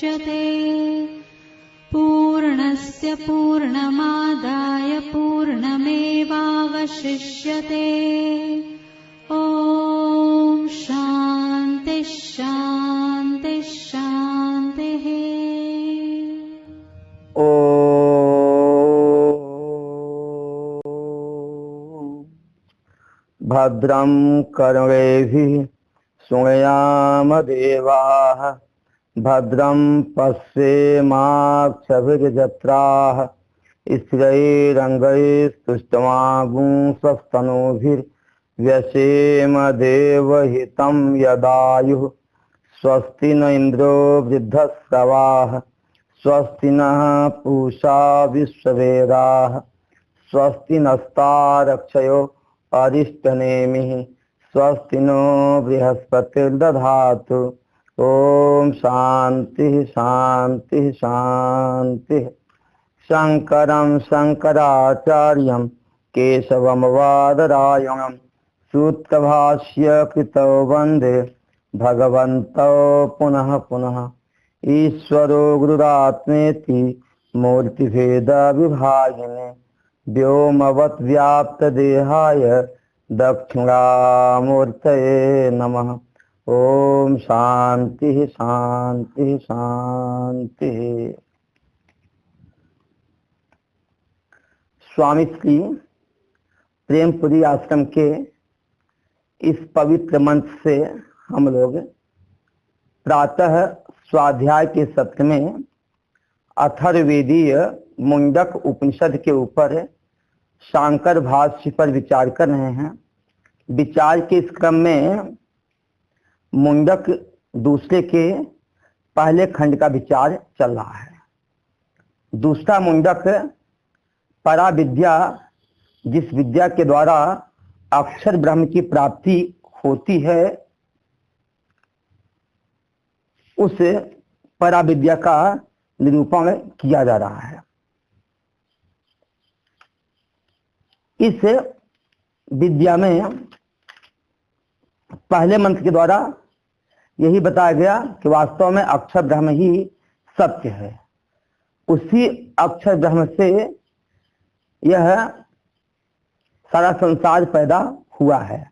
वशिष्यते। पूर्णस्य पूर्णमादाय पूर्णमेवावशिष्यते। ॐ शान्ति शान्ति शान्तिः। ॐ भद्रं कर्णेभिः शृणुयाम देवाः। भद्रं पश्येमाक्षभिर्यजत्राः। स्थिरैरङ्गैस्तुष्टुवागुंसस्तनूभिर्व्यसेम देवहितं यदायुः। स्वस्ति न इन्द्रो वृद्धश्रवाः। स्वस्ति नः पूषा विश्ववेदाः। स्वस्ति नस्तारक्षयो अरिष्टनेमिः। स्वस्ति नो बृहस्पतिर्दधातु। ओम शांति शांति शांति। शंकरं शंकराचार्यं केशवं वादरायणं सूत्रभाष्य कृतौ वन्दे भगवन्तौ पुनः पुनः। ईश्वरो गुरुरात्मेति मूर्तिभेद विभागिने व्योमवत् व्याप्त देहाय दक्षिणामूर्तये नमः। ओम शांति शांति शांति। स्वामी श्री प्रेमपुरी आश्रम के इस पवित्र मंच से हम लोग प्रातः स्वाध्याय के सत्र में अथर्ववेदीय मुंडक उपनिषद के ऊपर शांकर भाष्य पर विचार कर रहे हैं। विचार के इस क्रम में मुंडक दूसरे के पहले खंड का विचार चल रहा है। दूसरा मुंडक परा विद्या, जिस विद्या के द्वारा अक्षर ब्रह्म की प्राप्ति होती है, उस परा विद्या का निरूपण किया जा रहा है। इस विद्या में पहले मंत्र के द्वारा यही बताया गया कि वास्तव में अक्षर ब्रह्म ही सत्य है। उसी अक्षर ब्रह्म से यह सारा संसार पैदा हुआ है।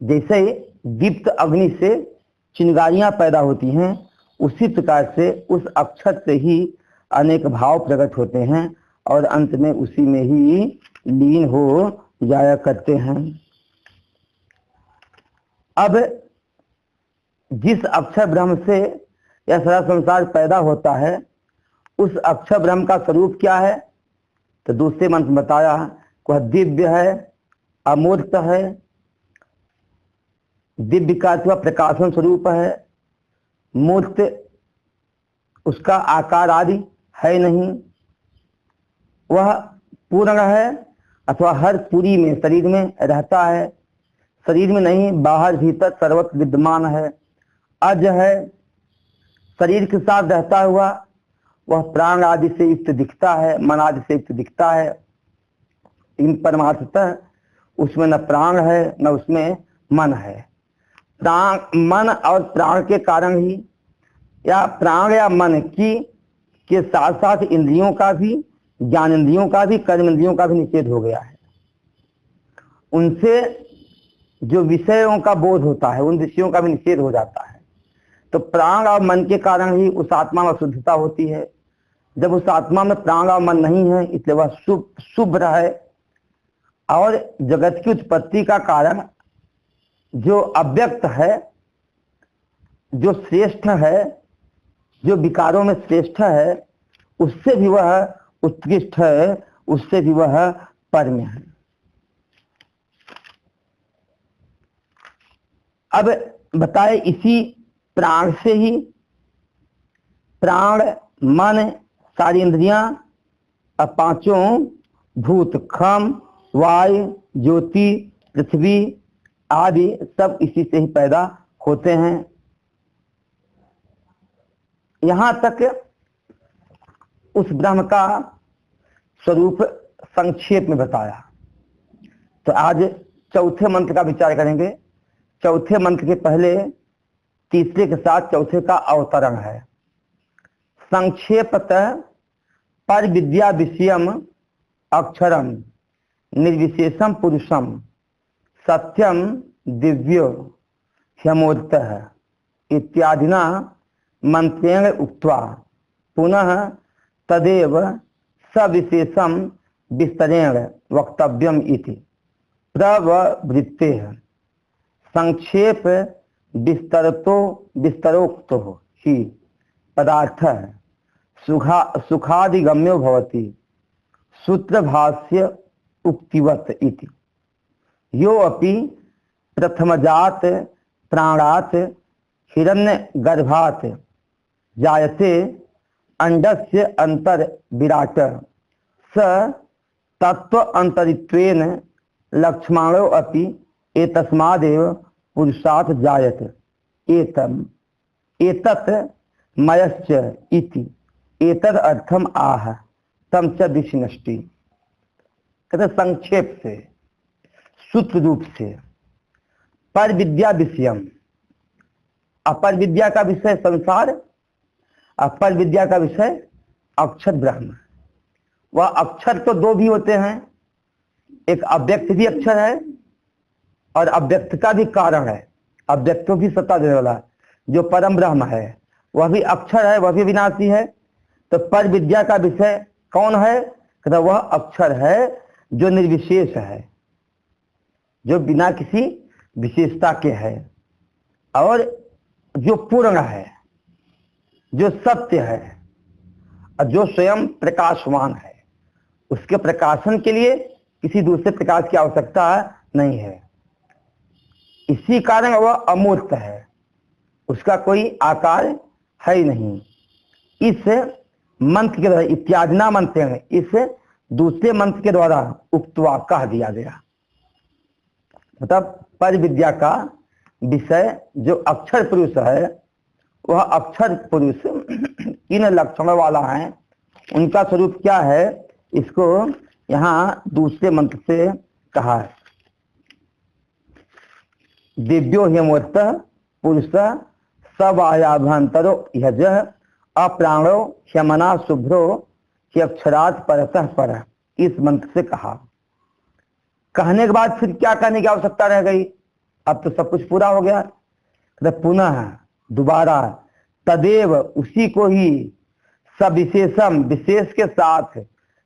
जैसे दीप्त अग्नि से चिंगारियां पैदा होती हैं, उसी प्रकार से उस अक्षर से ही अनेक भाव प्रकट होते हैं और अंत में उसी में ही लीन हो जाया करते हैं। अब जिस अक्षर ब्रह्म से यह सारा संसार पैदा होता है, उस अक्षर ब्रह्म का स्वरूप क्या है? तो दूसरे मंत्र बताया, वह दिव्य है, अमूर्त है, दिव्य का अथवा प्रकाशन स्वरूप है, मूर्त उसका आकार आदि है नहीं, वह पूर्ण है अथवा हर पूरी में शरीर में रहता है, शरीर में नहीं बाहर भीतर सर्वत्र विद्यमान है, अज है, शरीर के साथ रहता हुआ वह प्राण आदि से युक्त दिखता है, मन आदि से युक्त दिखता है। इन परमार्थतः उसमें न प्राण है न उसमें मन है। प्राण, मन और प्राण के कारण ही या प्राण या मन की के साथ साथ इंद्रियों का भी, ज्ञान इंद्रियों का भी, कर्म इंद्रियों का भी निषेध हो गया है। उनसे जो विषयों का बोध होता है, उन विषयों का भी निषेध हो जाता है। तो प्राण और मन के कारण ही उस आत्मा में शुद्धता होती है। जब उस आत्मा में प्राण और मन नहीं है, इसलिए वह शुभ्र है। और जगत की उत्पत्ति का कारण जो अव्यक्त है, जो श्रेष्ठ है, जो विकारों में श्रेष्ठ है, उससे भी वह उत्कृष्ट है, उससे भी वह परम है। अब बताए इसी प्राण से ही प्राण, मन, सारी इंद्रियां और पांचों भूत, खम, वायु, ज्योति, पृथ्वी आदि सब इसी से ही पैदा होते हैं। यहां तक उस ब्रह्म का स्वरूप संक्षेप में बताया। तो आज चौथे मंत्र का विचार करेंगे। चौथे मंत्र के पहले तीसरे के साथ चौथे का अवतरण है। संक्षेपतः पर विद्या विषयम अक्षरम निर्विशेषम पुरुषम सत्यम दिव्यो ह्यमूर्तः इत्यादिना मंत्रेण उक्त्वा पुनः तदेव सविशेषम विस्तरेण वक्तव्यम इति प्रवृत्तेः संक्षेप विस्तरोक्तो ही पदार्थः सुखादिगम्यो भवति सूत्रभाष्य उक्तिवत इति। यो अपि प्रथमजात प्राणात् हिरण्यगर्भात् जायते अंडस्य अंतर विराट स तत्व अंतरित्वेन लक्ष्मणो अपि एतस्मादेव पुरुषात् जायते एतत् मयश्च इति एतद अर्थम आह तम च विष्णष्टि। कहते संक्षेप से सूत्र रूप से पर विद्या विषयम, अपर विद्या का विषय संसार, अपर विद्या का विषय अक्षर ब्रह्म। वह अक्षर तो दो भी होते हैं, एक अव्यक्त भी अक्षर है और अव्यक्त का भी कारण है, अव्यक्तों की सत्ता देने वाला जो परम ब्रह्म है वह भी अक्षर है, वह भी विनाशी है। तो पर विद्या का विषय कौन है? कहते वह अक्षर है जो निर्विशेष है, जो बिना किसी विशेषता के है और जो पूर्ण है, जो सत्य है और जो स्वयं प्रकाशवान है। उसके प्रकाशन के लिए किसी दूसरे प्रकाश की आवश्यकता नहीं है। इसी कारण वह अमूर्त है, उसका कोई आकार है ही नहीं। इस मंत्र के द्वारा इत्यादिना मंत्र हैं, इस दूसरे मंत्र के द्वारा उक्तवा कह दिया गया। मतलब पर विद्या का विषय जो अक्षर पुरुष है, वह अक्षर पुरुष किन लक्षणों वाला है, उनका स्वरूप क्या है, इसको यहाँ दूसरे मंत्र से कहा है। दिव्यो ह्यमूर्त पुरुष सवायाभ्यंतरो यज अप्राणो ह्यमना शुभ्रो ह्यक्षरात् परतः पर। इस मंत्र से कहा। कहने के बाद फिर क्या कहने की आवश्यकता रह गई? अब तो सब कुछ पूरा हो गया। तो पुनः दोबारा तदेव उसी को ही सविशेषम विशेष के साथ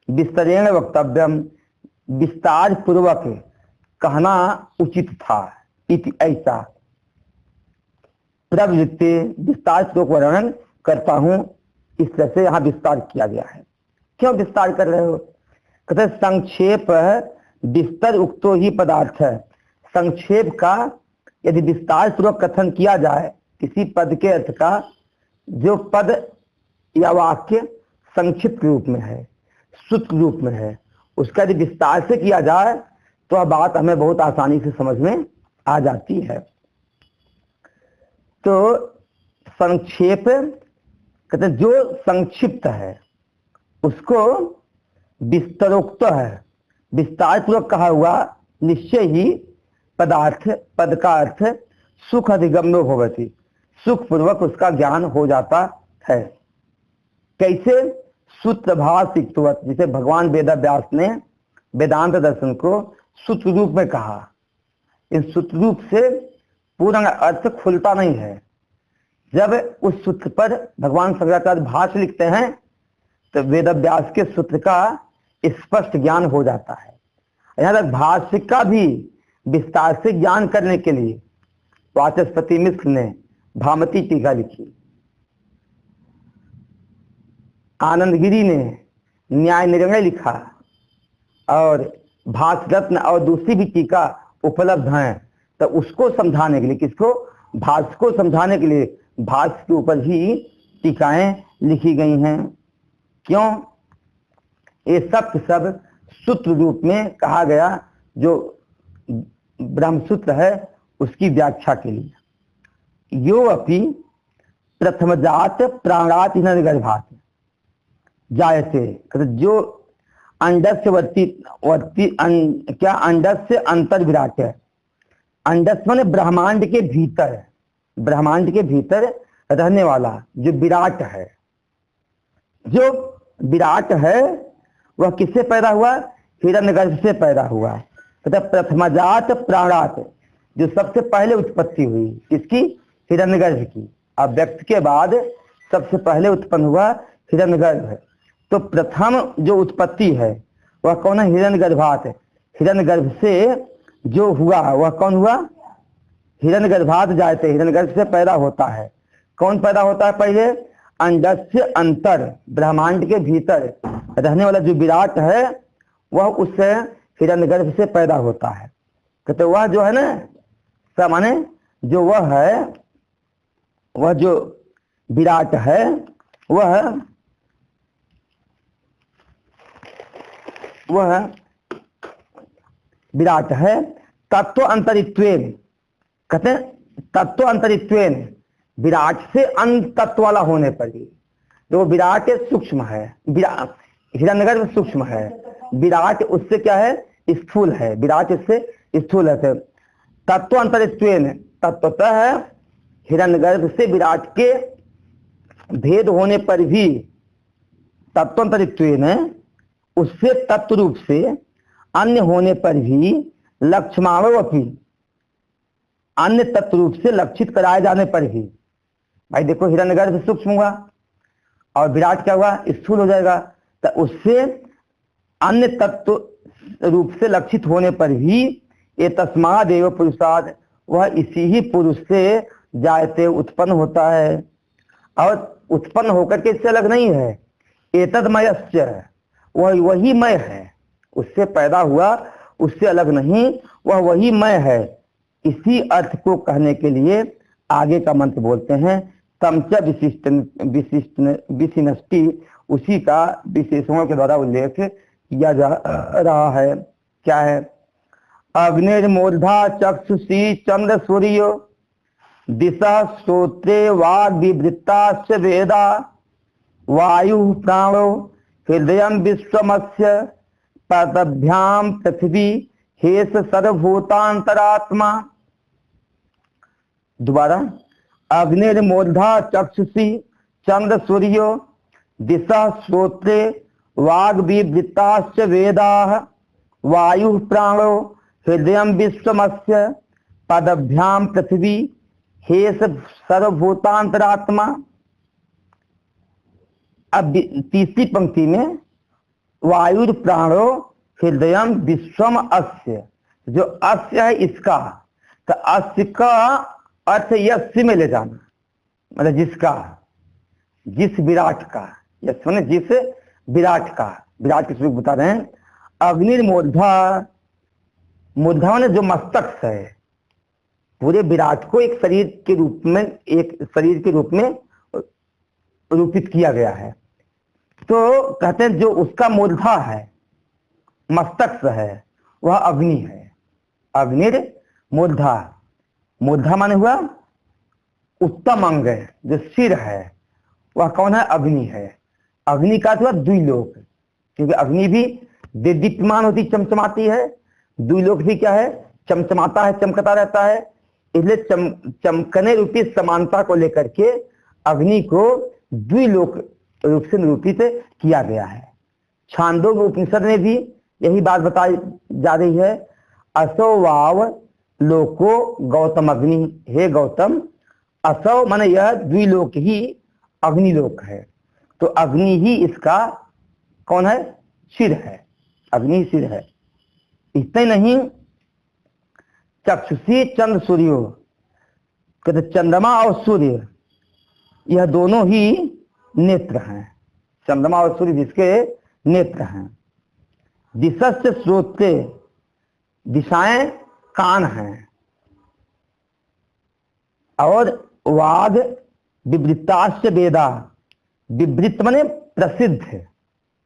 विस्तरेण वक्तव्यम विस्तार पूर्वक कहना उचित था इति ऐसा प्रवृत्ति विस्तार पूर्वक वर्णन करता हूं। इस तरह से यहाँ विस्तार किया गया है। क्यों विस्तार कर रहे हो? कहते संक्षेप विस्तर उक्तो ही पदार्थ है। संक्षेप का यदि विस्तार पूर्वक कथन किया जाए किसी पद के अर्थ का, जो पद या वाक्य संक्षिप्त रूप में है, सूत्र रूप में है, उसका यदि विस्तार से किया जाए तो वह बात हमें बहुत आसानी से समझ में आ जाती है। तो संक्षेप कहते जो संक्षिप्त है उसको विस्तरोक्त है, विस्तार पूर्वक कहा हुआ निश्चय ही पदार्थ पद का अर्थ सुख अधिगम्यो भवति, सुख पूर्वक उसका ज्ञान हो जाता है। कैसे? सूत्रभाषित्वत, जिसे भगवान वेदव्यास ने वेदांत दर्शन को सूत्र रूप में कहा। इस सूत्र रूप से पूर्ण अर्थ खुलता नहीं है। जब उस सूत्र पर भगवान शंकराचार्य भाष्य लिखते हैं तो वेदव्यास के सूत्र का स्पष्ट ज्ञान हो जाता है। यहाँ तक भाष्य का भी विस्तार से ज्ञान करने के लिए वाचस्पति मिश्र ने भामती टीका लिखी, आनंदगिरी ने न्याय निर्णय लिखा और भाष्य रत्न और दूसरी भी टीका उपलब्ध हैं। तो उसको समझाने के लिए, किसको? भाष्य को समझाने के लिए भाष्य के ऊपर ही टीकाएं लिखी गई हैं। क्यों? ये सब के सब सूत्र रूप में कहा गया, जो ब्रह्मसूत्र है उसकी व्याख्या के लिए। यो अपि प्रथमजात प्राणात् हिरण्यगर्भात् जायते, जो अंडस्य वर्ती क्या अंडस्य अंतर विराट है। अंडस माने ब्रह्मांड के भीतर, ब्रह्मांड के भीतर रहने वाला जो विराट है, जो विराट है वह किससे पैदा हुआ? हिरण्यगर्भ से पैदा हुआ। तो प्रथमजात प्राणात, जो सबसे पहले उत्पत्ति हुई किसकी? हिरण्यगर्भ की। अब व्यक्ति के बाद सबसे पहले उत्पन्न हुआ हिरण्यगर्भ। तो प्रथम जो उत्पत्ति है वह कौन है? हिरण्यगर्भात। हिरण्यगर्भ से जो हुआ वह कौन हुआ? हिरण्यगर्भात जायते, हिरण्यगर्भ से पैदा होता है। कौन पैदा होता है? पहले अंडस्य अंतर, ब्रह्मांड के भीतर रहने वाला जो विराट है वह उस हिरण्यगर्भ से पैदा होता है। कहते वह जो है ना, माने जो वह है, वह जो विराट है वह विराट है तत्व अंतरित्वेन। कहते तत्व अंतरित्वेन, विराट से अंत तत्व वाला होने पर ही। जो विराट सूक्ष्म है, हिरण्यगर्भ सूक्ष्म है, विराट उससे क्या है? स्थूल है। विराट इससे स्थूल है। तत्व अंतरित्वेन, तत्वतः है हिरण्यगर्भ से विराट के भेद होने पर भी, तत्वांतरित्वेन उससे तत्व रूप से अन्य होने पर भी, लक्ष्यमाणो अपनी, अन्य तत्व रूप से लक्षित कराए जाने पर भी। भाई देखो, हिरण्यगर्भ सूक्ष्म हुआ और विराट क्या हुआ? स्थूल हो जाएगा। तो उससे अन्य तत्व रूप से लक्षित होने पर भी ये तस्मादेव पुरुषाद, वह इसी ही पुरुष से जायते उत्पन्न होता है। और उत्पन्न होकर के इससे अलग नहीं है। एतद्मयस्य, वह वही मय है, उससे पैदा हुआ, उससे अलग नहीं, वह वही मय है। इसी अर्थ को कहने के लिए आगे का मंत्र बोलते हैं, तमच विशिष्टि, उसी का विशेषणों के द्वारा उल्लेख किया जा रहा है। क्या है? अग्निर्मूर्धा चक्षुषी चंद्र सूर्यो दिशा श्रोत्रे वाग विवृत्ताश्च वेदा वायु प्राणो हृदय विश्वमस्य पदभ्याम पृथ्वी हेस सर्वभूतांतरात्मा। दोबारा, अग्निर्मूर्धा चक्षुषी चंद्र सूर्यो दिशा श्रोत्रे वाग विवृत्ताश्च वेदा वायु प्राणो हृदय विश्वमस्य पदभ्याम पृथ्वी हेस सर्वभूतांतरात्मा। अब तीसरी पंक्ति में वायु प्राणो हृदय विश्वम अस्य, जो अस्य है इसका, तो अस्य का अर्थ यस्य में ले जाना, मतलब जिसका, जिस विराट का, यश माने जिस विराट का, विराट के स्वरूप बता रहे हैं। अग्निर्मूर्धा, मूर्धा माने जो मस्तक है, पूरे विराट को एक शरीर के रूप में, एक शरीर के रूप में रूपित किया गया है। तो कहते हैं जो उसका मूर्धा है, मस्तक है, वह अग्नि है। अग्निर मूर्धा, मूर्धा माने हुआ उत्तम अंग, जो सिर है वह कौन है? अग्नि है। अग्नि का तो द्विलोक, क्योंकि अग्नि भी दीप्यमान होती, चमचमाती है। द्विलोक भी क्या है? चमचमाता है, चमकता रहता है। इसलिए चमकने रूपी समानता को लेकर के अग्नि को द्विलोक रूप से निरूपित किया गया है। छांदोग्य उपनिषद में भी यही बात बताई जा रही है। असो वाव लोको गौतम अग्नि, हे गौतम, असो माने यह द्विलोक ही अग्निलोक है। तो अग्नि ही इसका कौन है? सिर है, अग्नि सिर है। इतना नहीं, चक्षुषी चंद्र सूर्यो, कहते चंद्रमा और सूर्य यह दोनों ही नेत्र हैं। चंद्रमा और सूर्य जिसके नेत्र हैं। दिशस्य श्रोत्रे, दिशाएं कान हैं। और वाग विवृत्ताश्च वेदा, विवृत्त माने प्रसिद्ध,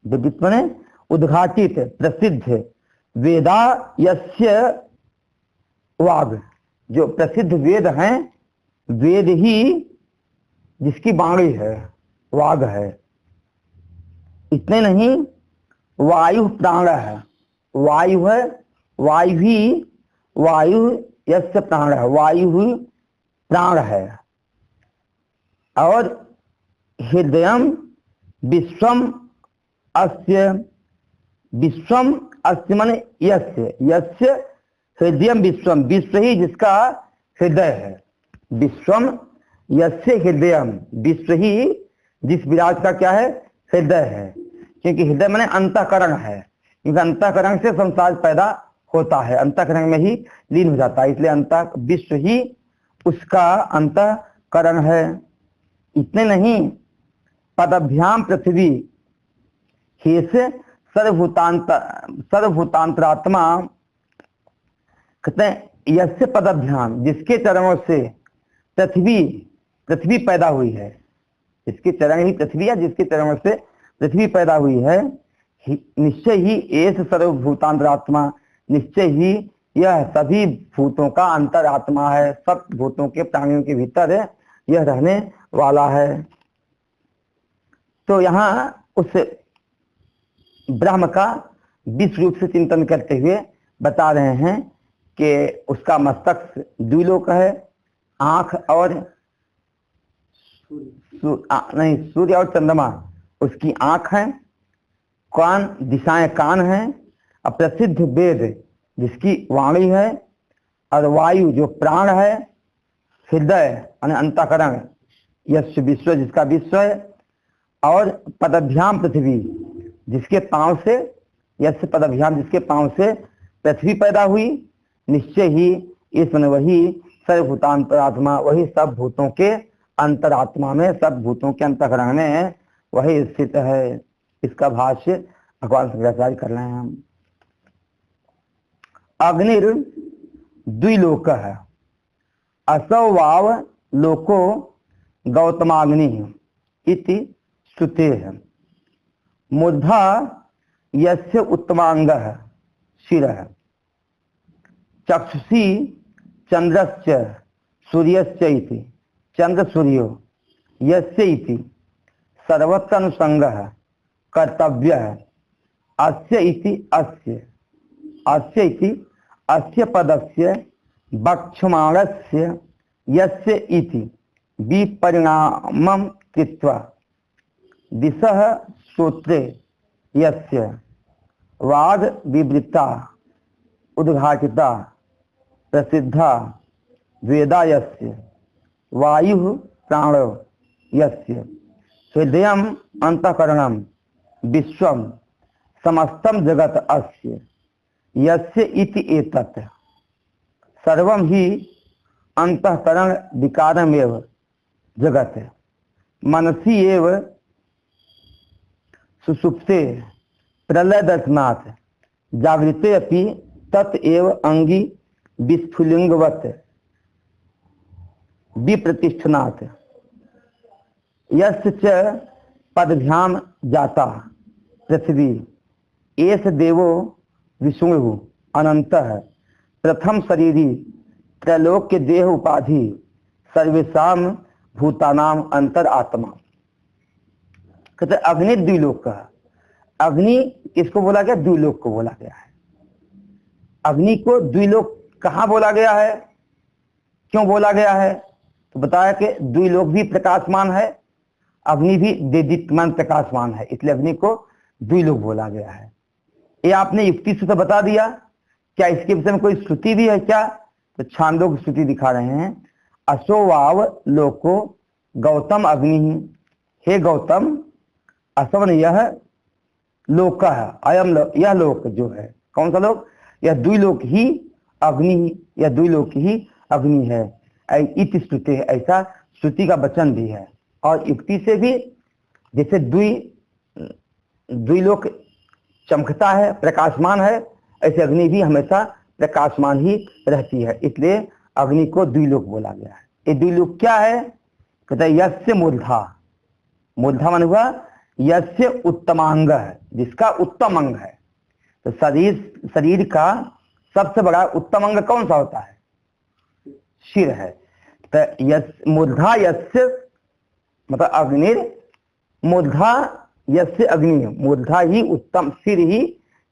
विवृत्त माने उद्घाटित, प्रसिद्ध। वेदा यस्य वाग, जो प्रसिद्ध वेद हैं, वेद ही जिसकी वाणी है, वाग है। इतने नहीं, वायु प्राण है, वायु है, वायु ही, वायु यस्य प्राण है, वायु ही प्राण है। और हृदय विश्वम अस्य, विश्वम अस्य माने यस्य, यस्य हृदयम विश्वम, विश्व ही जिसका हृदय है। विश्वम यस्य हृदयम, विश्व ही जिस विराट का क्या है, हृदय है। क्योंकि हृदय माने अंतःकरण है, क्योंकि अंतःकरण से संसार पैदा होता है, अंतःकरण में ही लीन हो जाता है, इसलिए अंतः विश्व ही उसका अंतःकरण है। इतने नहीं, पदभ्याम पृथ्वी हे से सर्वभूतांतरात्मा, कहते हैं यस्य पदभ्याम, जिसके चरणों से पृथ्वी, पृथ्वी पैदा हुई है, जिसके चरण ही पृथ्वी है, जिसके चरणों से पृथ्वी पैदा हुई है, निश्चय ही एस सर्वभूतांतरात्मा, निश्चय ही यह सभी भूतों का अंतरात्मा है, सब भूतों के प्राणियों के भीतर यह रहने वाला है। तो यहाँ उस ब्रह्म का विश्व रूप से चिंतन करते हुए बता रहे हैं कि उसका मस्तक द्विलोक है, आंख और नहीं, सूर्य और चंद्रमा उसकी आंख है, कान दिशाएं कान है, अप्रसिद्ध वेद जिसकी वाणी है, और वायु जो प्राण है, हृदय यानी अंतःकरण यश विश्व जिसका विश्व है, और पदभ्याम पृथ्वी जिसके पांव से, यश पदभ्याम जिसके पांव से पृथ्वी पैदा हुई, निश्चय ही इसमें वही सर्वभूतांतरात्मा, वही सब भूतों के अंतरात्मा में, सब भूतों के अंतःकरण में वही स्थित है। इसका भाष्य भगवान शंकराचार्य कर रहे हैं हम। अग्निर द्विलोक है, असौ वाव लोको गौतमाग्नि इति श्रुते है। मूर्धा यस्य उत्तमांग शिर, चक्षुषी चंद्रस्य सूर्यस्य इति, चंद्र सूर्यो यस्य इति सर्वत्र अनुसंग कर्तव्य अस्य इति अस्य, अस्य इति अस्य पदस्य वक्ष्यमाणस्य यस्य इति विपरिणामं कृत्वा दिशः श्रोत्रे यस्य वाग विवृता उद्घाटिता प्रसिद्धा वेदा यस्य वायु प्राणो यस्य हृदयम अंतःकरणम विश्वम समस्तम जगत अस्य यस्य इति एतत् सर्वं ही अंतःकरण विकारमेव जगत मनसि एव सुषुप्ते प्रलय दर्शनात् जागृते अपि तत् एव अंगी विस्फुलिंगवत् विप्रतिष्ठनात् यस्य च पदभ्याम जाता पृथ्वी एष देवो विष्णु अनंतः प्रथम शरीरी त्रैलोक्य देह उपाधि सर्वेषाम भूतानाम अंतर आत्मा। कहते अग्नि द्विलोक का, अग्नि किसको बोला गया, द्विलोक को बोला गया है। अग्नि को द्विलोक कहाँ बोला गया है, क्यों बोला गया है, तो बताया कि द्विलोक भी प्रकाशमान है, अग्नि भी देदीप्यमान प्रकाशमान है, इसलिए अग्नि को द्विलोक बोला गया है। ये आपने युक्ति से तो बता दिया, क्या इसके विषय में कोई श्रुति भी है क्या, तो छांदोग्य श्रुति दिखा रहे हैं। असो वाव लोको गौतम अग्नि, हे गौतम असवन यह लोक है, अयम यह लोक जो है, कौन सा लोक, यह द्विलोक ही अग्नि, यह द्विलोक ही अग्नि है, इति श्रुति है, ऐसा श्रुति का वचन भी है। और युक्ति से भी, जैसे द्विलोक चमकता है, प्रकाशमान है, ऐसे अग्नि भी हमेशा प्रकाशमान ही रहती है, इसलिए अग्नि को द्विलोक बोला गया है। ये द्विलोक क्या है, कहते हैं यस्य मूर्धा, मूर्धा मान हुआ यस्य उत्तमांग है, जिसका उत्तम अंग है। तो शरीर का सबसे बड़ा उत्तम अंग कौन सा होता है, शिर है। तो मूर्धा यस्य मतलब अग्नि, मूर्धा यस्य अग्नि, मूर्धा ही उत्तम, सिर ही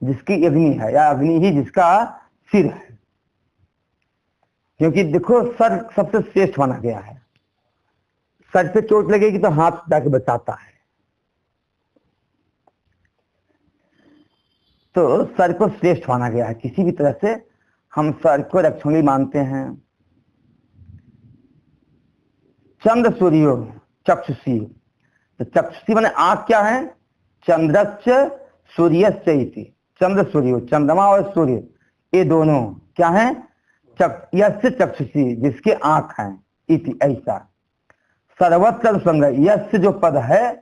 जिसकी अग्नि है, या अग्नि ही जिसका सिर है। क्योंकि देखो सर सबसे श्रेष्ठ माना गया है, सर पे चोट लगेगी तो हाथ जाके बचाता है, तो सर को श्रेष्ठ माना गया है। किसी भी तरह से हम सर को रक्षणी मानते हैं। चंद्र सूर्यो चक्षुषी, तो चक्षुषी माने आंख क्या है? चंद्रश्च सूर्यश्च इति। चंद्र सूर्यो, चंद्रमा और सूर्य ये दोनों क्या है? यस्य चक्षुषी, जिसके आंख हैं, इति ऐसा। सर्वत्र संग, यस्य जो पद है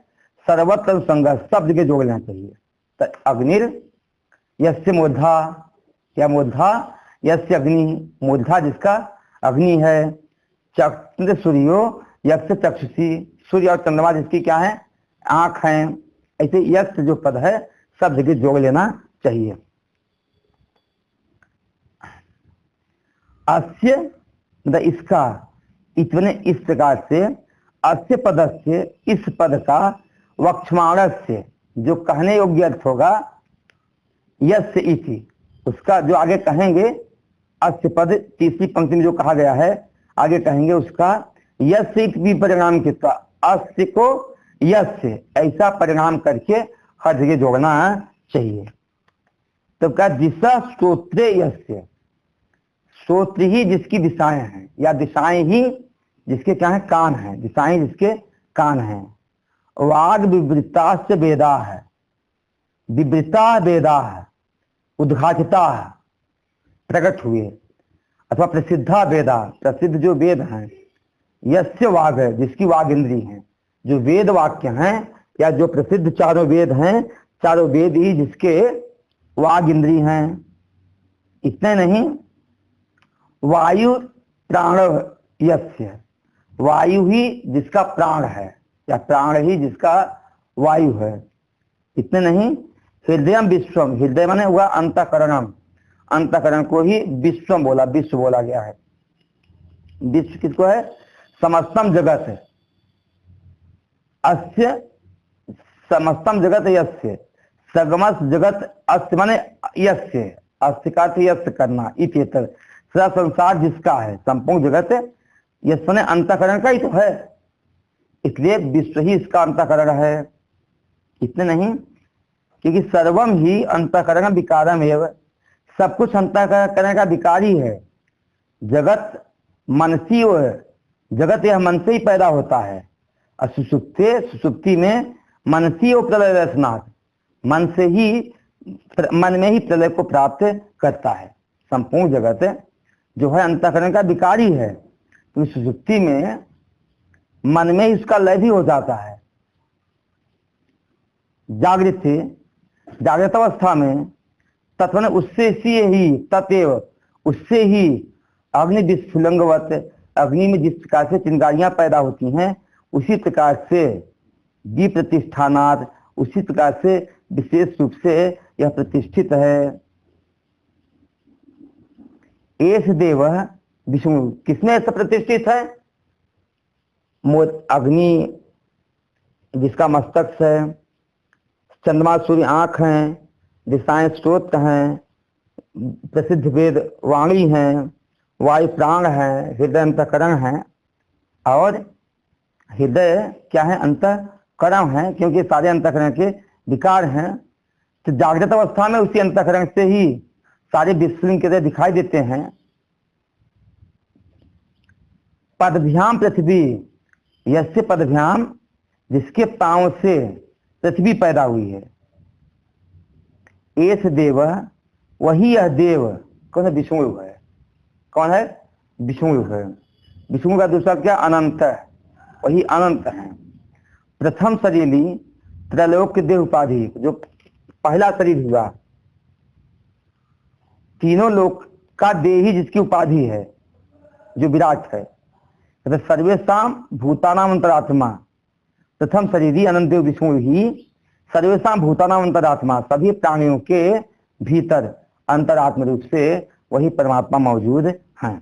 सर्वत्र संग शब्द के जोड़ लेना चाहिए। तो अग्निर यस्य मूर्धा, क्या मूर्धा? यस्य अग्नि, मूर्धा जिसका अग्नि है। चंद्र सूर्यो यस्य चक्षुषी, सूर्य और चंद्रमा जिसकी क्या है? आंख हैं। ऐसे यस्य जो पद है सब जगह जोड़ लेना चाहिए। अस्य मतलब इसका, इतने इस प्रकार से अस्य पदस्य, इस पद का, वक्ष्यमाणस्य जो कहने योग्य अर्थ होगा, यस्य इति उसका जो आगे कहेंगे, अस्य पद तीसरी पंक्ति में जो कहा गया है आगे कहेंगे उसका यस्य इति परिणाम कितना, अस्य को यस्य ऐसा परिणाम करके हर जगह जोड़ना चाहिए। तो क्या? दिशा श्रोत्रे यस्य, श्रोत्र ही जिसकी दिशाएं हैं, या दिशाएं ही जिसके क्या है? कान हैं। दिशाएं जिसके कान हैं। वाग विवृताश्च वेदा है, विवृता वेदा है, उद्घाटिता प्रकट हुए, अथवा प्रसिद्धा वेदा, प्रसिद्ध जो वेद हैं। यस्य वाग है, जिसकी वाग इंद्री है, जो वेद वाक्य हैं या जो प्रसिद्ध चारों वेद हैं, चारों वेद ही जिसके वाग इंद्री हैं। इतने नहीं, वायु प्राण यस्य, वायु ही जिसका प्राण है, या प्राण ही जिसका वायु है। इतने नहीं, हृदयम विश्वम, हृदय माने हुआ अंतःकरणम, अंतःकरण को ही विश्वम बोला, विश्व बोला गया है। विश्व किसको है? समस्तम जगत है। अस्य समस्तम जगत यस्य, सगमस जगत अस्य माने यस्य, अस्य का यस्य करना, इत्येतर सारा संसार जिसका है, संपूर्ण जगत है, यस्य माने अंतःकरण का ही तो है, इसलिए विश्व ही इसका अंतःकरण है। इतने नहीं, क्योंकि सर्वम ही अंतःकरण विकारम एव, सब कुछ अंतःकरण का विकार ही है। जगत मनसी, जगत यह मन से ही पैदा होता है। और सुसुप्ति में मनसी और प्रलय रसनाथ, मन से ही, मन में ही प्रलय को प्राप्त करता है। संपूर्ण जगत जो है अंतःकरण का विकारी है, तो सुसुप्ति में मन में इसका लय भी हो जाता है। जागृत अवस्था में तत्व उससे ही, तत्व उससे ही अग्नि विस्फुलंगवत, अग्नि में जिस प्रकार से चिंगारियां पैदा होती हैं उसी प्रकार से विप्रतिष्ठानात्, उसी प्रकार से विशेष रूप से यह प्रतिष्ठित है। एष देव विष्णु, किसमें ऐसा प्रतिष्ठित है? अग्नि जिसका मस्तक है, चंद्रमा सूर्य आंख हैं, दिशाएं स्रोत हैं, प्रसिद्ध वेद वाणी हैं, वायु प्राण है, हृदय अंतःकरण है। और हृदय क्या है? अंतःकरण है, क्योंकि सारे अंतःकरण के विकार हैं। तो जागृत अवस्था में उसी अंतःकरण से ही सारे विस्फुलिंग के दिखाई देते हैं। पदभ्याम पृथ्वी, यस्य पदभ्याम, जिसके पांव से पृथ्वी पैदा हुई है। एस देव, वही यह देव कौन है? विष्णु है। कौन है? विष्णु है। विष्णु का दूसरा क्या? अनंत है, वही अनंत है। प्रथम शरीरी त्रैलोक देह उपाधि, जो पहला शरीर हुआ, तीनों लोक का देही जिसकी उपाधि है, जो विराट है। तो सर्वेशाम भूतानाम अंतरात्मा, प्रथम शरीरी अनंत देव विष्णु ही सर्वेशाम भूतानाम अंतरात्मा, सभी प्राणियों के भीतर अंतरात्म रूप से वही परमात्मा मौजूद हैं।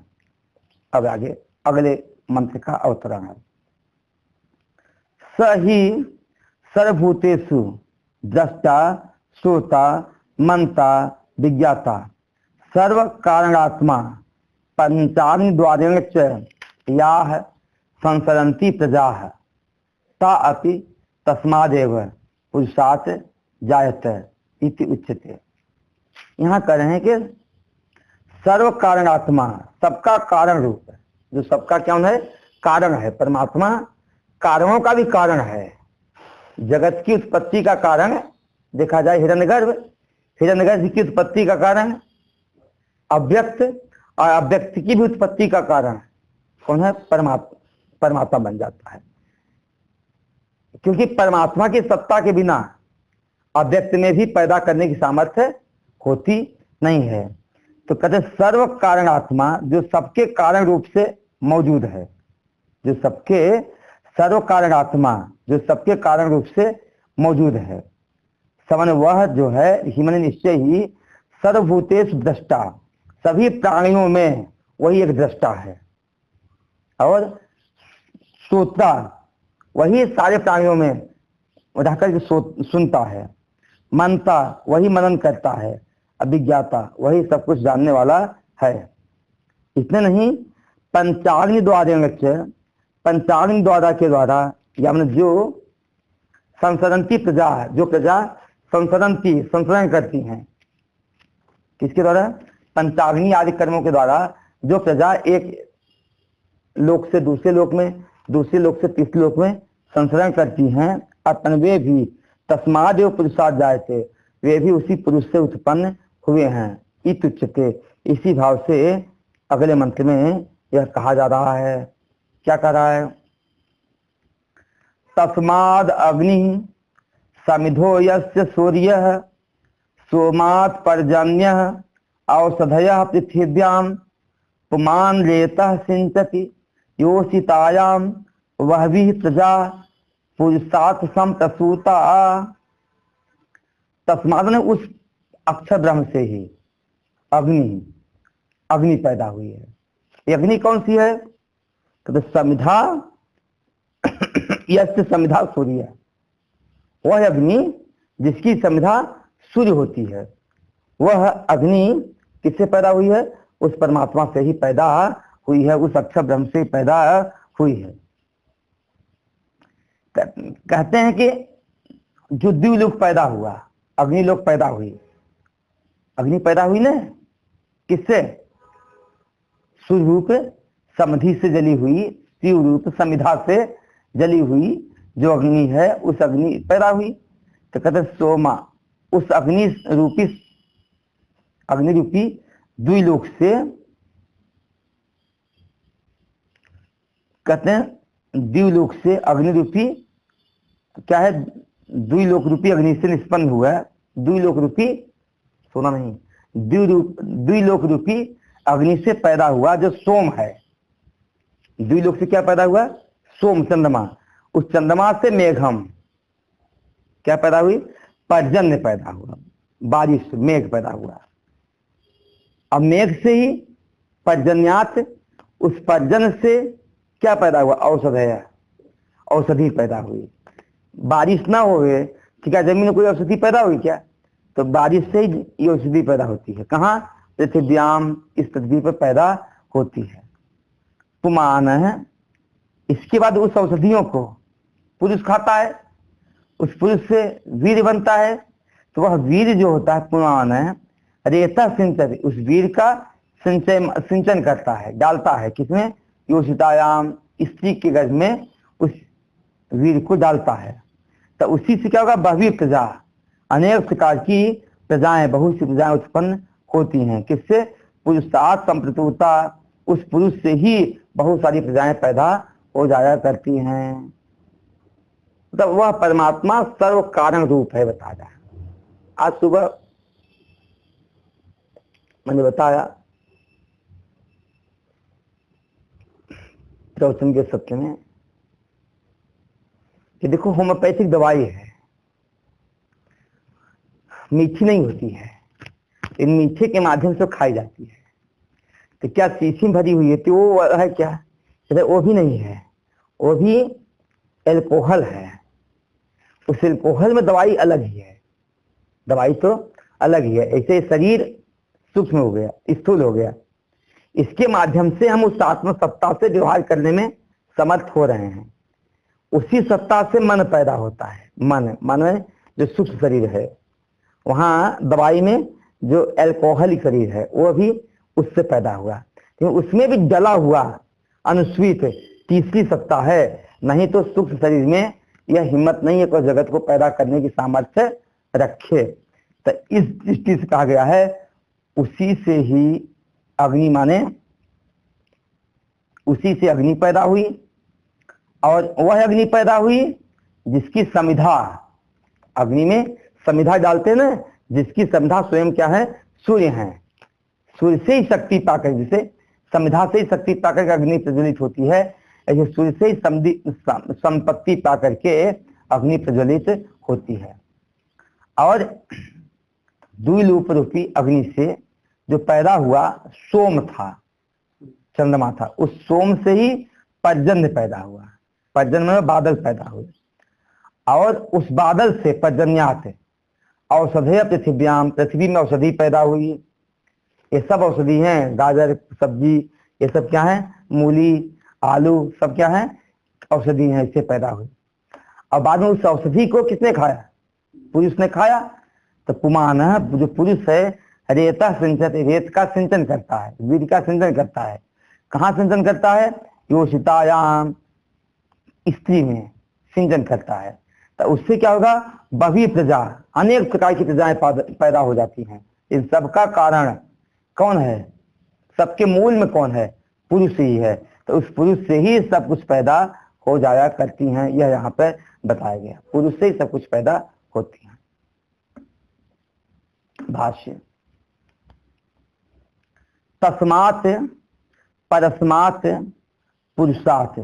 अब आगे अगले मंत्र का अवतरण है। स ही सर्वभूतेषु द्रष्टा श्रोता मंता विज्ञाता सर्व कारणात्मा पंचाग्नि द्वारेण च याः संसरन्ति प्रजाः ता अपि तस्मादेव पुरुषात् जायते इति उच्यते। यहाँ कह रहे हैं कि सर्व कारण आत्मा, सबका कारण रूप है, जो सबका क्या है, कारण है। परमात्मा कारणों का भी कारण है। जगत की उत्पत्ति का कारण देखा जाए हिरण्यगर्भ, हिरण्यगर्भ की उत्पत्ति का कारण अव्यक्त, और अव्यक्त की भी उत्पत्ति का कारण कौन है, परमात्मा बन जाता है। क्योंकि परमात्मा की सत्ता के बिना अव्यक्त में भी पैदा करने की सामर्थ्य होती नहीं है। तो कहते सर्व कारण आत्मा, जो सबके कारण रूप से मौजूद है, जो सबके सर्व कारण आत्मा, जो सबके कारण रूप से मौजूद है। समन वह जो है हिमन निश्चय ही सर्वभूतेषु दृष्टा, सभी प्राणियों में वही एक दृष्टा है। और श्रोता, वही सारे प्राणियों में रहकर सुनता है। मनता, वही मनन करता है। अभिज्ञाता, वही सब कुछ जानने वाला है। इतने नहीं, पंचाग्नि द्वारा, पंचाग्नि द्वारा के द्वारा, या जो संसरंती प्रजा, जो प्रजा संसरंती, संसरण करती हैं, किसके द्वारा, पंचाग्नि आदि कर्मों के द्वारा जो प्रजा एक लोक से दूसरे लोक में, दूसरे लोक से तीसरे लोक में संसरण करती हैं, अपन वे भी तस्मादेव पुरुषार्थ जायते, वे भी उसी पुरुष से उत्पन्न हुए हैं। इत्युच्यते, इसी भाव से अगले मंत्र में यह कहा जा रहा है। क्या कह रहा है, तस्माद अग्नि समिधो यस्य सूर्यः सोमात् पर्जन्यः औषधयः पृथिव्यां पुमान् रेतः सिंचति योषितायां वह्विः प्रजा पुरुषात् संप्रसूता। तस्माद ने उस अक्षर ब्रह्म से ही अग्नि पैदा हुई है। ये अग्नि कौन सी है, तो समिधा, यस्य समिधा सूर्य, वह अग्नि जिसकी समिधा सूर्य होती है, वह अग्नि किससे पैदा हुई है, उस परमात्मा से ही पैदा हुई है, उस अक्षर ब्रह्म से पैदा हुई है। कहते हैं कि जो द्विलोक पैदा हुआ, अग्नि लोक पैदा हुई, अग्नि पैदा हुई ना किससे, सूर्य रूप समधि से जली हुई, शिव रूप समिधा से जली हुई जो अग्नि है, उस अग्नि पैदा हुई। तो कहते सोमा, उस अग्नि रूपी द्विलोक से, कहते हैं द्विलोक से अग्नि रूपी क्या है, द्विलोक रूपी अग्नि से निष्पन्न हुआ है। द्विलोक रूपी, सोना नहीं, द्विलोक रूपी अग्नि से पैदा हुआ जो सोम है। द्विलोक से क्या पैदा हुआ, सोम, चंद्रमा। उस चंद्रमा से मेघम, क्या पैदा हुई, पर्जन्य पैदा हुआ, बारिश, मेघ पैदा हुआ। अब मेघ से ही पर्जन्यात, उस पर्जन से क्या पैदा हुआ, औषधय, औषधि पैदा हुई। बारिश ना होवे ठीक है, जमीन में कोई औषधि पैदा हुई क्या, तो बारिश से ही ये औषधि पैदा होती है। कहाँ, पृथ्व्याम, इस पृथ्वी पर पैदा होती है। पुमान है, इसके बाद उस औषधियों को पुरुष खाता है, उस पुरुष से वीर बनता है, तो वह वीर जो होता है पुमान है, रेता सिंचन, उस वीर का सिंचन करता है, डालता है किसमें, योषितायाम, स्त्री के गर्भ में उस वीर को डालता है। तो उसी से क्या होगा, बहवी प्रजा, अनेक प्रकार की प्रजाएं, बहुत सी प्रजाएं उत्पन्न होती हैं। किससे, पुरुषार्थ संप्रसूता, उस पुरुष से ही बहुत सारी प्रजाएं पैदा हो जाया करती हैं। तो वह परमात्मा सर्व कारण रूप है, बताया। आज सुबह मैंने बताया प्रवचन के सत्य में कि देखो होम्योपैथिक दवाई है, मीठी नहीं होती है, इन मीठे के माध्यम से खाई जाती है। तो क्या शीशी भरी हुई है, तो वो है क्या, वो भी नहीं है, वो भी एल्कोहल है। उस एल्कोहल में दवाई अलग ही है, दवाई तो अलग ही है। ऐसे शरीर सूक्ष्म हो गया, स्थूल हो गया, इसके माध्यम से हम उस आत्म सत्ता से व्यवहार करने में समर्थ हो रहे हैं। उसी सत्ता से मन पैदा होता है। मन में जो सूक्ष्म शरीर है, वहां दवाई में जो अल्कोहलिक शरीर है वो भी उससे पैदा हुआ, लेकिन उसमें भी जला हुआ अनुस्वीत तीसरी सत्ता है, नहीं तो सूक्ष्म शरीर में यह हिम्मत नहीं है कोई जगत को पैदा करने की सामर्थ्य रखे। तो इस दृष्टि से कहा गया है उसी से ही अग्नि, माने उसी से अग्नि पैदा हुई, और वह अग्नि पैदा हुई जिसकी समिधा, अग्नि में समिधा डालते हैं ना, जिसकी समिधा स्वयं क्या है, सूर्य है। सूर्य से ही शक्ति पाकर, जिसे समिधा से ही शक्ति पाकर के अग्नि प्रज्वलित होती है, ऐसे सूर्य से ही संपत्ति पाकर के अग्नि प्रज्वलित होती है। और द्विलोक रूपी अग्नि से जो पैदा हुआ सोम था, चंद्रमा था, उस सोम से ही पर्जन्य पैदा हुआ, पर्जन्य में बादल पैदा हुए, और उस बादल से पर्जन्यात औषधेय पृथ्व्याम, पृथ्वी में औषधि पैदा हुई। ये सब औषधि हैं, गाजर सब्जी ये सब क्या है, मूली आलू सब क्या है, औषधि हैं, इससे पैदा हुई। और बाद में उस औषधि को किसने खाया, पुरुष ने खाया। तो पुमान जो पुरुष है रेता सिंचन, रेत का सिंचन करता है, वीर का सिंचन करता है। कहाँ सिंचन करता है, योषितायाम, स्त्री में सिंचन करता है। तो उससे क्या होगा, बभी प्रजा, अनेक प्रकार की प्रजाएं पैदा हो जाती हैं। इन सबका कारण कौन है, सबके मूल में कौन है, पुरुष ही है। तो उस पुरुष से ही सब कुछ पैदा हो जाया करती हैं, यह यहाँ पे बताया गया, पुरुष से ही सब कुछ पैदा होती हैं। भाष्य, तस्मात् परस्मात् पुरुषात्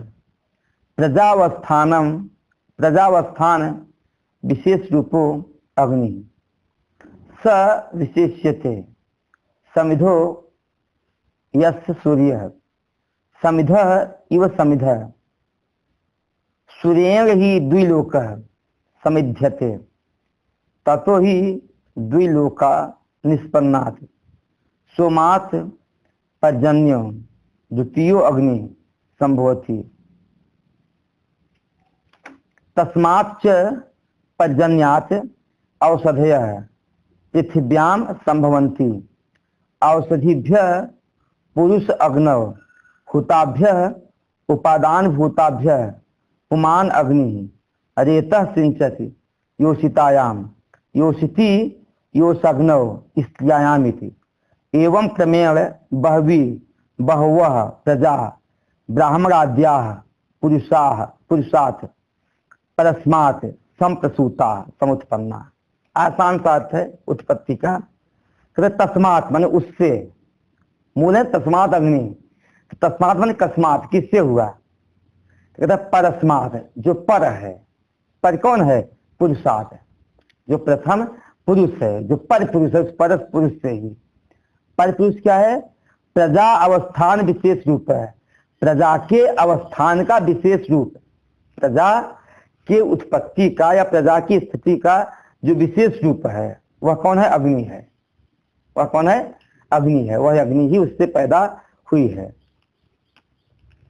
प्रजावस्थान विशेष रूपो अग्नि स विशेष्यते समिधो यस्य सूर्यः समिधः इव समिधः सूर्येण ही द्विलोकः समिध्यते ततो ही द्विलोका निष्पन्नात् सोमात् पर्जन्यो द्वितीयो अग्नि संभवति तस्माच्च पर्जन्यात् औषधयः पृथिव्यां संभवन्ति औषधिभ्यः पुरुष अग्नौ हुताभ्यः उपादान भूताभ्यः पुमान अग्नि रेतः सिंचति योषितायाम योषिति योषग्नौ स्त्रियायामिति एवं क्रमेण बहवः प्रजा ब्राह्मणाद्याः पुरुषात् परस्मात् संप्रसूता समुत्पन्ना। आसान सा अर्थ है उत्पत्ति का। तस्मात् माने उससे, मूल है तस्मात् अग्नि, तस्मात् माने कस्मात्, किससे हुआ, कहता परस्मात् जो पर है, पर कौन है, पुरुषात् है, जो प्रथम पुरुष है, जो पर पुरुष है, उस परस पुरुष से ही। पर पुरुष क्या है, प्रजा अवस्थान विशेष रूप है, प्रजा के अवस्थान का विशेष रूप, प्रजा के उत्पत्ति का या प्रजा की स्थिति का जो विशेष रूप है वह कौन है, अग्नि है। वह कौन है, अग्नि है। वह अग्नि ही उससे पैदा हुई है,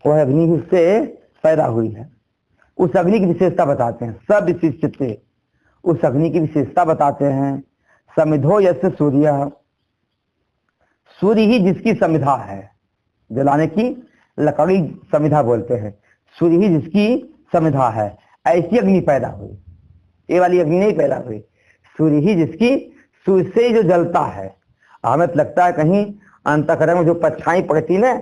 वह अग्नि ही उससे पैदा हुई है। उस अग्नि की विशेषता बताते हैं, सब विशिष्टते, उस अग्नि की विशेषता बताते हैं। समिधो यस्य सूर्य, सूर्य ही जिसकी समिधा है, जलाने की लकड़ी समिधा बोलते हैं, सूर्य ही जिसकी समिधा है, ऐसी अग्नि पैदा हुई। ये वाली अग्नि नहीं पैदा हुई, सूर्य ही जिसकी, सूर्य से जो जलता है। हमें तो लगता है कहीं अंतःकरण में जो परछाई पड़ती ना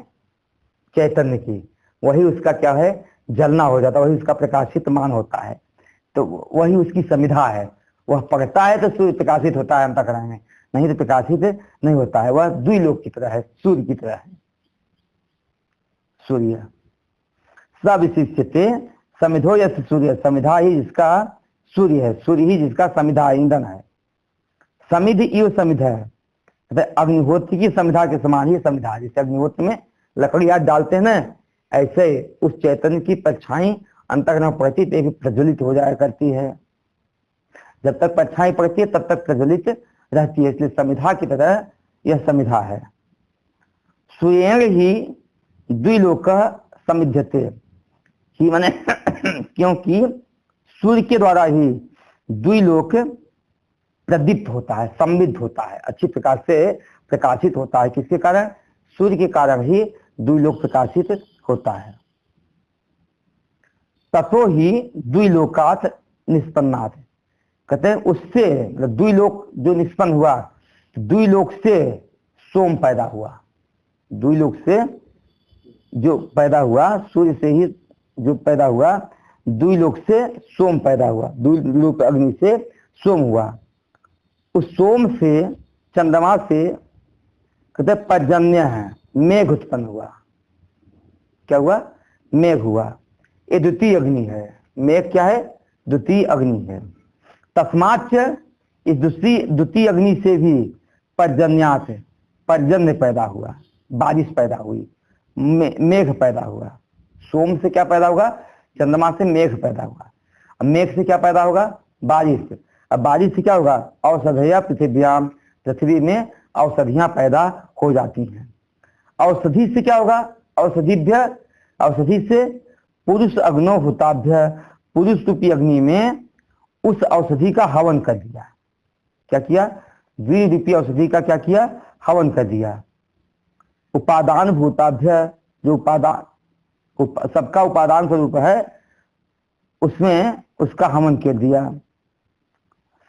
चैतन्य की, वही उसका क्या है, जलना हो जाता, वही उसका प्रकाशित मान होता है। तो वही उसकी समिधा है, वह पड़ता है तो सूर्य प्रकाशित होता है अंतःकरण में, नहीं तो प्रकाशित नहीं होता है। वह द्विलोक की तरह है, सूर्य की तरह है। सूर्य सविशिष्यते समिधो यस्य सूर्य, समिधा ही जिसका सूर्य है, सूर्य ही जिसका समिधा ईंधन है। समिध इव समिध है, अग्निहोत्र की समिधा के समान ही समिधा। जैसे अग्निहोत्र में लकड़ी आग डालते हैं ना, ऐसे उस चैतन्य की परछाई अंतःकरण पड़ती तो प्रज्वलित हो जाया करती है। जब तक परछाई पड़ती है तब तक प्रज्वलित रहती है, इसलिए समिधा की तरह यह समिधा है। सूर्येण ही द्विलोक समिध्यते ही, माने क्योंकि सूर्य के द्वारा ही द्विलोक प्रदीप्त होता है, समृद्ध होता है, अच्छी प्रकाश से प्रकाशित होता है। किसके कारण? सूर्य के कारण ही द्विलोक प्रकाशित होता है। ततो ही द्विलोकात निष्पन्नात्, कहते हैं उससे मतलब द्विलोक जो निष्पन्न हुआ, द्विलोक से सोम पैदा हुआ, द्विलोक से जो पैदा हुआ, सूर्य से ही जो पैदा हुआ, द्विलोक से सोम पैदा हुआ, द्विलोक अग्नि से सोम हुआ। उस सोम से, चंद्रमा से कहते पर्जन्य है, मेघ उत्पन्न हुआ। क्या हुआ? मेघ हुआ। ये द्वितीय अग्नि है। मेघ क्या है? द्वितीय अग्नि है। तस्माच्च, इस द्वितीय अग्नि से भी पर्जन्यात, पर्जन्य पैदा हुआ, बारिश पैदा हुई, मेघ पैदा हुआ। सोम से क्या पैदा होगा? चंद्रमा से मेघ पैदा हुआ। अब मेघ से क्या पैदा होगा? बारिश। अब बारिश से क्या होगा? औषधया पृथ्व्याम, पृथ्वी में औषधियां पैदा हो जाती हैं। औषधि से क्या होगा? औषधिभ्य, औषधि से पुरुष अग्नो हुताभ्य, पुरुष रूपी अग्नि में उस औषधि का हवन कर दिया। क्या किया? वीर रूपी औषधि का क्या किया? हवन कर दिया। उपादान भूताभ्य, जो उपादान सबका उपादान स्वरूप है, उसमें उसका हवन कर दिया।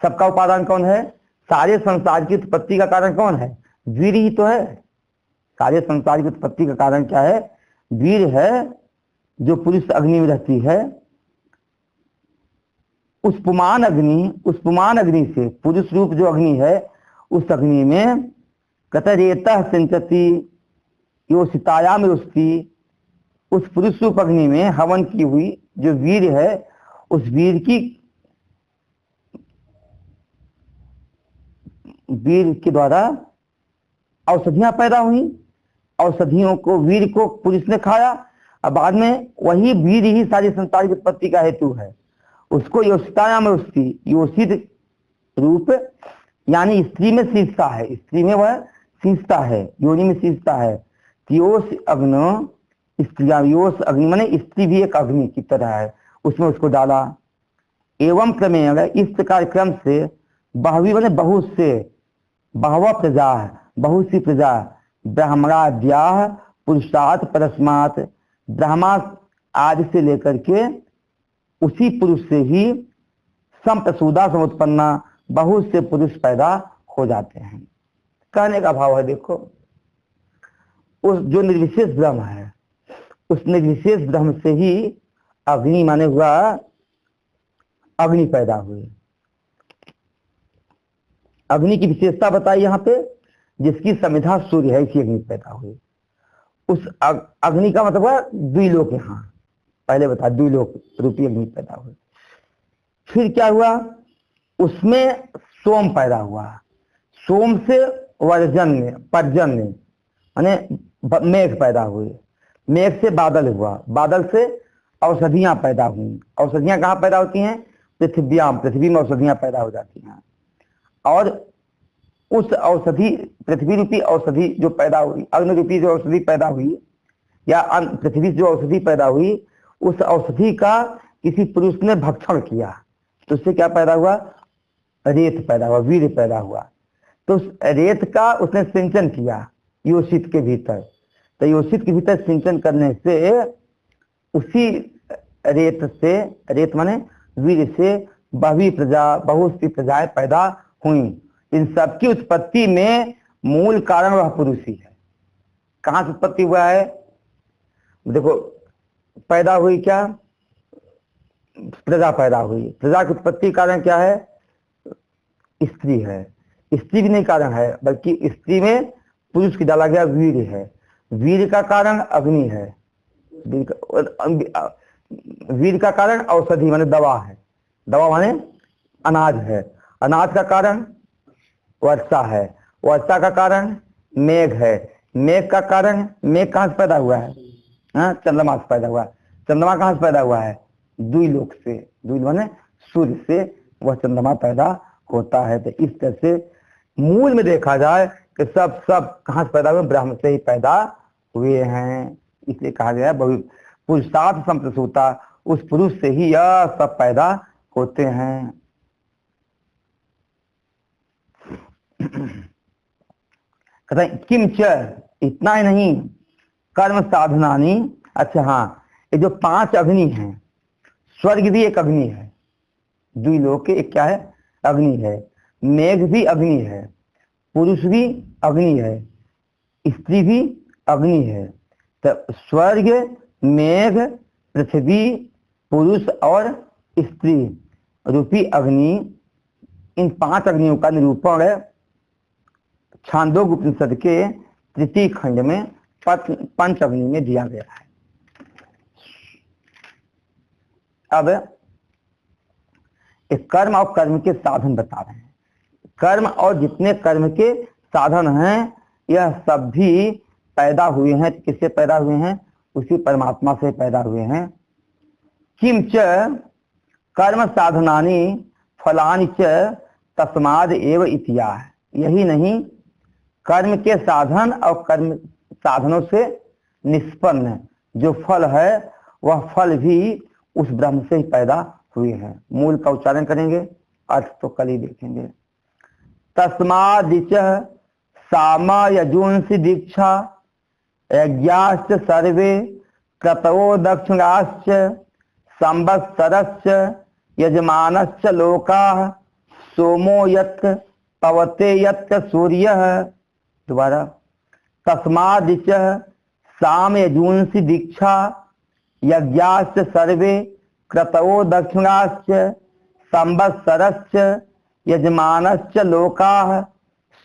सबका उपादान कौन है? सारे संसार की उत्पत्ति का कारण कौन है? वीर ही तो है। सारे संसार की उत्पत्ति का कारण क्या है? वीर है, जो पुरुष अग्नि में रहती है। उस पुमान अग्नि से, पुरुष रूप जो अग्नि है, उस अग्नि में कहते रेतः सिंचती योषितायाम रुष्टि, उस पुरुष रूप अग्नि में हवन की हुई जो वीर है, उस वीर के द्वारा औषधियां पैदा हुई। औषधियों को, वीर को पुरुष ने खाया, और बाद में वही वीर ही सारी संसार की उत्पत्ति का हेतु है। उसको योषितायाम रुष्टि, योषित रूप यानी स्त्री में सींचता है, स्त्री में वह सींचता है, योनि में सींचता है। योष अग्नो स्त्रिया, योष अग्नि माने स्त्री भी एक अग्नि की तरह है, उसमें उसको डाला। एवं क्रमेण, इस प्रकार क्रम से, बहवी माने बहुत से, बहवा प्रजा, बहुत सी प्रजा, ब्रह्मणाद्याः पुरुषात् परस्मात्, ब्रह्मा आदि से लेकर के उसी पुरुष से ही संप्रसूदा समुत्पन्ना, बहुत से पुरुष पैदा हो जाते हैं। कहने का भाव है, देखो उस जो निर्विशेष ब्रह्म है, उस निर्विशेष ब्रह्म से ही अग्नि माने हुआ अग्नि पैदा हुई। अग्नि की विशेषता बताई यहाँ पे, जिसकी समिधा सूर्य है, इसी अग्नि पैदा हुई। उस अग्नि का मतलब है द्विलोक। यहाँ पहले बता, द्विलोक रूपी अग्नि पैदा हुई। फिर क्या हुआ? उसमें सोम पैदा हुआ। सोम से वर्जन्य, पर्जन्य माने मेघ पैदा हुए। मेघ से बादल हुआ, बादल से औषधियां पैदा हुई। औषधियां कहाँ पैदा होती हैं? पृथ्व्याम, पृथ्वी में औषधियां पैदा हो जाती हैं। और उस औषधि, पृथ्वी रूपी औषधि जो पैदा हुई, अग्नि रूपी जो औषधि पैदा हुई, या पृथ्वी जो औषधि पैदा हुई, उस औषधि का किसी पुरुष ने भक्षण किया, तो उससे क्या पैदा हुआ? रेत पैदा हुआ, वीर पैदा हुआ। तो उस रेत का उसने सिंचन किया योषित के भीतर। तो योषित के भीतर सिंचन करने से उसी रेत से, रेत माने वीर से, बहवी प्रजा, बहुत सी प्रजाएं पैदा हुई। इन सबकी उत्पत्ति में मूल कारण वह पुरुष ही है। कहां से उत्पत्ति हुआ है? देखो, पैदा हुई क्या? प्रजा पैदा हुई। प्रजा की उत्पत्ति कारण क्या है? स्त्री है। स्त्री भी नहीं कारण है, बल्कि स्त्री में पुरुष की डाला गया वीर है। वीर का कारण अग्नि है। वीर का कारण औषधि माने दवा है। दवा माने अनाज है। अनाज का कारण वर्षा है। वर्षा का कारण मेघ है। मेघ का कारण, मेघ कहां से पैदा हुआ है? हाँ, चंद्रमा से पैदा हुआ। चंद्रमा कहां से पैदा हुआ है? द्विलोक से। द्विलोक माने सूर्य से वह चंद्रमा पैदा होता है। तो इस तरह से मूल में देखा जाए कि सब कहां से पैदा हुए? ब्रह्म से ही पैदा हुए हैं। इसलिए कहा गया है पुरुषार्थ संप्रसूता, उस पुरुष से ही यह सब पैदा होते हैं। कहते हैं किम च, इतना ही नहीं, कर्म साधनानी। अच्छा हाँ, ये जो 5 अग्नि हैं, स्वर्ग भी एक अग्नि है, द्विलोक के एक क्या है, अग्नि है, मेघ भी अग्नि है, पुरुष भी अग्नि है, स्त्री भी अग्नि है। तो स्वर्ग, मेघ, पृथ्वी, पुरुष और स्त्री रूपी अग्नि, इन 5 अग्नियों का निरूपण छांदोग्य उपनिषद के तृतीय खंड में पंच अग्नि में दिया गया है। अब एक कर्म और कर्म के साधन बता रहे हैं। कर्म और जितने कर्म के साधन हैं, यह सब भी पैदा हुए हैं, किससे पैदा हुए हैं, उसी परमात्मा से पैदा हुए हैं। किम च कर्म साधनानि फलानि च तस्माद एव इत्याह। यही नहीं, कर्म के साधन और कर्म साधनों से निष्पन्न जो फल है, वह फल भी उस ब्रह्म से ही पैदा हुए हैं। मूल का उच्चारण करेंगे, अर्थ तो कल ही देखेंगे। तस्मादिच साम यजुंसि दीक्षा यज्ञाश्च सर्वे क्रतवो दक्षिणाश्च संवत्सरश्च यजमानश्च लोकाः सोमो यत्र पवते यत्र सूर्यः। दोबारा, तस्मादिच साम यजुंसि दीक्षा यज्ञाश्च सर्वे क्रतवो दक्षिणाश्च संवत्सरश्च यजमानश्च लोकाः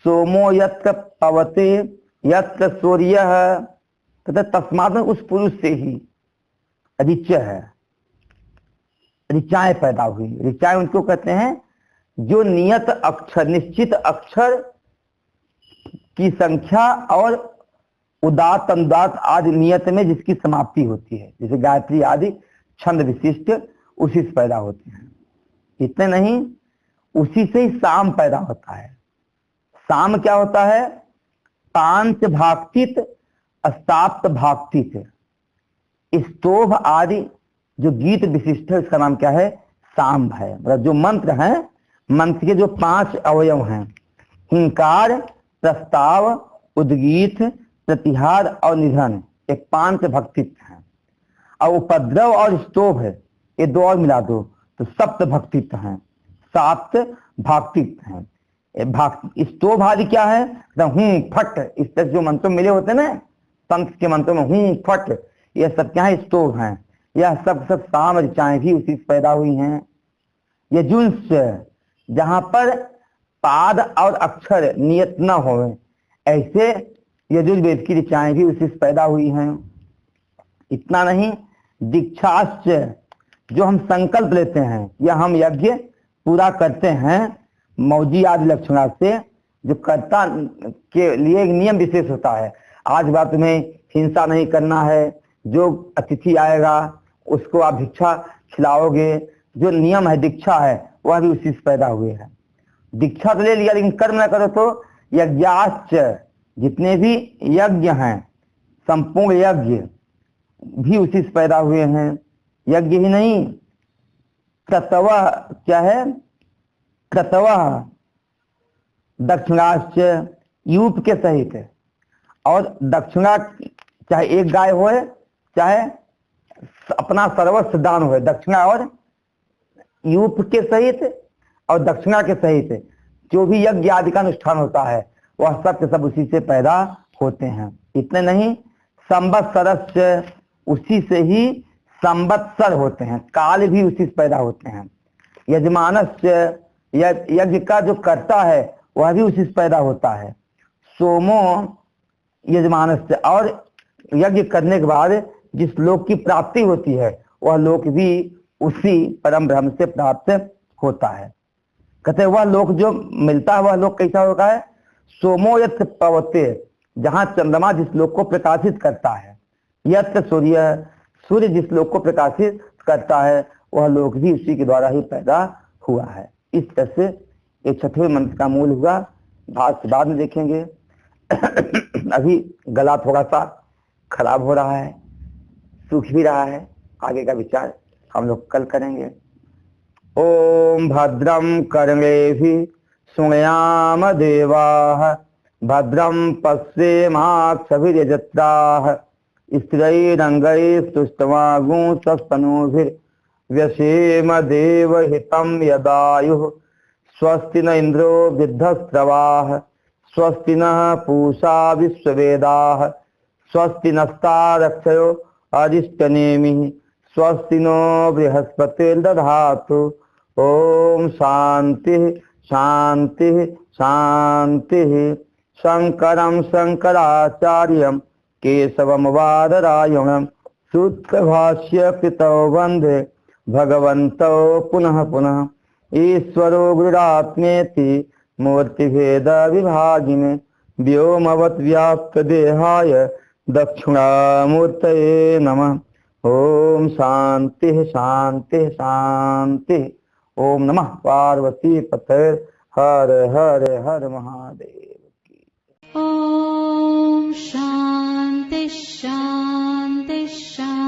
सोमो यत्र पवते यत्र सूर्यः। तथा तस्मात् उस पुरुष से ही ऋच है, ऋचाएं पैदा हुई। ऋचाएं उनको कहते हैं जो नियत अक्षर, निश्चित अक्षर की संख्या और उदात्त अनुदात्त आदि नियत में जिसकी समाप्ति होती है, जैसे गायत्री आदि छंद विशिष्ट, उसी से पैदा होते हैं। इतने नहीं, उसी से ही साम पैदा होता है। साम क्या होता है, पांच भाक्तित, अस्ताप्त भाक्तित, स्तोभ आदि जो गीत विशिष्ट है, उसका नाम क्या है, साम है। मतलब जो मंत्र हैं, मंत्र के जो 5 अवयव हैं, हिंकार, प्रस्ताव, उद्गीत, प्रतिहार और निधन, एक 5 भक्तित्व हैं। और उपद्रव और स्तोभ है, ये 2 और मिला दो तो सप्त भक्तित्व हैं, 7 भाक्तित्व हैं। स्तोभ आदि क्या है, हूं फट, इस तरह जो मंत्र मिले होते ना संत के मंत्रों में, हूं फट, ये सब क्या है, स्तोभ हैं। यह सब साम ऋचाएं भी उसी से पैदा हुई हैं। यजुंस, जहां पर पाद और अक्षर नियत न हो, ऐसे यजुर्वेद की ऋचाएं भी उसी से पैदा हुई हैं। इतना नहीं, दीक्षाश्च, जो हम संकल्प लेते हैं या हम यज्ञ पूरा करते हैं मौजी आदि लक्षणा से, जो कर्ता के लिए एक नियम विशेष होता है। आज बात में हिंसा नहीं करना है, जो अतिथि आएगा उसको आप भिक्षा खिलाओगे, जो नियम है, दीक्षा है, वह भी उसी से पैदा हुए हैं। दीक्षा तो ले लिया, लेकिन कर्म न करो तो यज्ञाश्च, जितने भी यज्ञ हैं, संपूर्ण यज्ञ भी उसी से पैदा हुए हैं। यज्ञ ही नहीं, क्रतवः, क्या है, क्रतवः दक्षिणाश्च, यूप के सहित, और दक्षिणा चाहे एक गाय हो चाहे अपना सर्वस्व दान हो, दक्षिणा और यूप के सहित और दक्षिणा के सहित जो भी यज्ञ आदि का अनुष्ठान होता है, वह सब के सब उसी से पैदा होते हैं। इतने नहीं, संवत्सरस्य, उसी से ही संवत्सर होते हैं, काल भी उसी से पैदा होते हैं। यजमानस्य, यज्ञ का जो करता है वह भी उसी से पैदा होता है। सोमो यजमानस्य, और यज्ञ करने के बाद जिस लोक की प्राप्ति होती है, वह लोक भी उसी परम ब्रह्म से प्राप्त होता है। कहते हैं वह लोक जो मिलता है, वह लोक कैसा होता है, सोमो यत्र पवते, जहां चंद्रमा जिस लोक को प्रकाशित करता है, यत्र सूर्य, सूर्य जिस लोक को प्रकाशित करता है, वह लोक भी उसी के द्वारा ही पैदा हुआ है। इस तरह से एक 6वें मंत्र का मूल हुआ। बाद में देखेंगे। अभी गला थोड़ा सा खराब हो रहा है, सूख भी रहा है, आगे का विचार हम लोग कल करेंगे। ओम भद्रम कर्णेभिः शृणुयाम देवाः भद्रं पश्येमाक्षभिर्यजत्राः स्त्रिरैरङ्गैस्तुष्टुवागुंसस्तनूभिर्व्यसेम देवहितं यदायुः स्वस्ति न इन्द्रो वृद्धस्रवाः स्वस्ति नः पूषा विश्ववेदाः स्वस्ति नस्तारक्षयो अरिष्टनेमिः स्वस्ति नो बृहस्पतिर्दधातु। ओम शांति शांति शांति। शंकरं शंकराचार्यं केशवं वादरायणं सूत्रभाष्य कृतौ वन्दे भगवन्तौ पुनः पुनः। ईश्वरो गुरुरात्मेति मूर्तिभेद विभागिने व्योमवद्व्याप्तदेहाय दक्षिणामूर्तये नमः। ओम शांति शांति शांति। ओम नमः पार्वती पते। हर हर हर महादेव की। ॐ शान्ति शान्ति शान्ति।